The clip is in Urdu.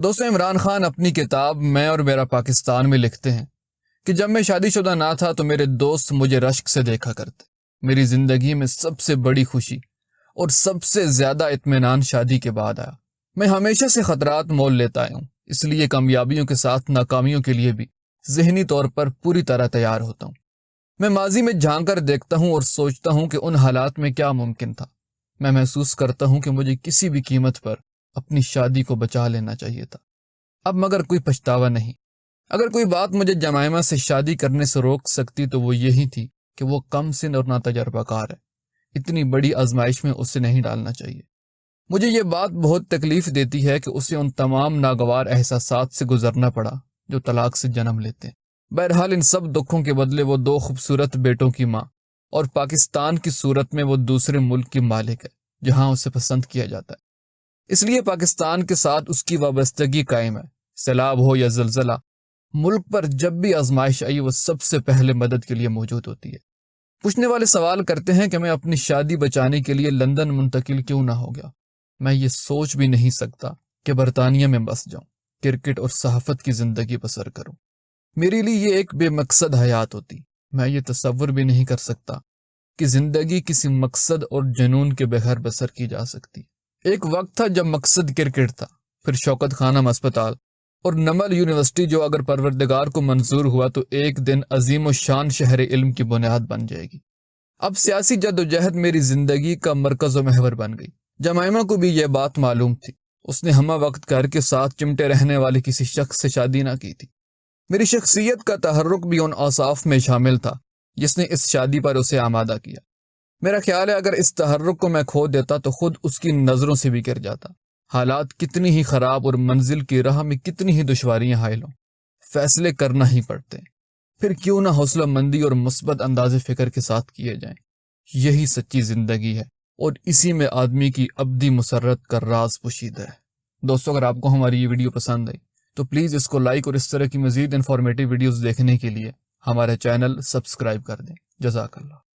دوستو عمران خان اپنی کتاب میں اور میرا پاکستان میں لکھتے ہیں کہ جب میں شادی شدہ نہ تھا تو میرے دوست مجھے رشک سے دیکھا کرتے. میری زندگی میں سب سے بڑی خوشی اور سب سے زیادہ اطمینان شادی کے بعد آیا. میں ہمیشہ سے خطرات مول لیتا آیا ہوں، اس لیے کامیابیوں کے ساتھ ناکامیوں کے لیے بھی ذہنی طور پر پوری طرح تیار ہوتا ہوں. میں ماضی میں جھانک کر دیکھتا ہوں اور سوچتا ہوں کہ ان حالات میں کیا ممکن تھا. میں محسوس کرتا ہوں کہ مجھے کسی بھی قیمت پر اپنی شادی کو بچا لینا چاہیے تھا. اب مگر کوئی پچھتاوا نہیں. اگر کوئی بات مجھے جمائمہ سے شادی کرنے سے روک سکتی تو وہ یہی تھی کہ وہ کم سن اور ناتجربہ کار ہے. اتنی بڑی آزمائش میں اسے نہیں ڈالنا چاہیے. مجھے یہ بات بہت تکلیف دیتی ہے کہ اسے ان تمام ناگوار احساسات سے گزرنا پڑا جو طلاق سے جنم لیتے ہیں. بہرحال ان سب دکھوں کے بدلے وہ 2 خوبصورت بیٹوں کی ماں اور پاکستان کی صورت میں وہ دوسرے ملک کی مالک ہے جہاں اسے پسند کیا جاتا ہے. اس لیے پاکستان کے ساتھ اس کی وابستگی قائم ہے. سیلاب ہو یا زلزلہ، ملک پر جب بھی آزمائش آئی وہ سب سے پہلے مدد کے لیے موجود ہوتی ہے. پوچھنے والے سوال کرتے ہیں کہ میں اپنی شادی بچانے کے لیے لندن منتقل کیوں نہ ہو گیا. میں یہ سوچ بھی نہیں سکتا کہ برطانیہ میں بس جاؤں، کرکٹ اور صحافت کی زندگی بسر کروں. میرے لیے یہ ایک بے مقصد حیات ہوتی. میں یہ تصور بھی نہیں کر سکتا کہ زندگی کسی مقصد اور جنون کے بغیر بسر کی جا سکتی. ایک وقت تھا جب مقصد کرکٹ تھا، پھر شوکت خانم اسپتال اور نمل یونیورسٹی جو اگر پروردگار کو منظور ہوا تو ایک دن عظیم و شان شہر علم کی بنیاد بن جائے گی. اب سیاسی جدوجہد میری زندگی کا مرکز و محور بن گئی. جمائمہ کو بھی یہ بات معلوم تھی. اس نے ہمہ وقت گھر کے ساتھ چمٹے رہنے والے کسی شخص سے شادی نہ کی تھی. میری شخصیت کا تحرک بھی ان اوصاف میں شامل تھا جس نے اس شادی پر اسے آمادہ کیا. میرا خیال ہے اگر اس تحرک کو میں کھو دیتا تو خود اس کی نظروں سے بھی گر جاتا. حالات کتنی ہی خراب اور منزل کی راہ میں کتنی ہی دشواریاں حائل ہوں، فیصلے کرنا ہی پڑتے ہیں. پھر کیوں نہ حوصلہ مندی اور مثبت انداز فکر کے ساتھ کیے جائیں. یہی سچی زندگی ہے اور اسی میں آدمی کی ابدی مسرت کا راز پوشیدہ ہے. دوستو اگر آپ کو ہماری یہ ویڈیو پسند آئی تو پلیز اس کو لائک اور اس طرح کی مزید انفارمیٹیو ویڈیوز دیکھنے کے لیے ہمارے چینل سبسکرائب کر دیں. جزاک اللہ.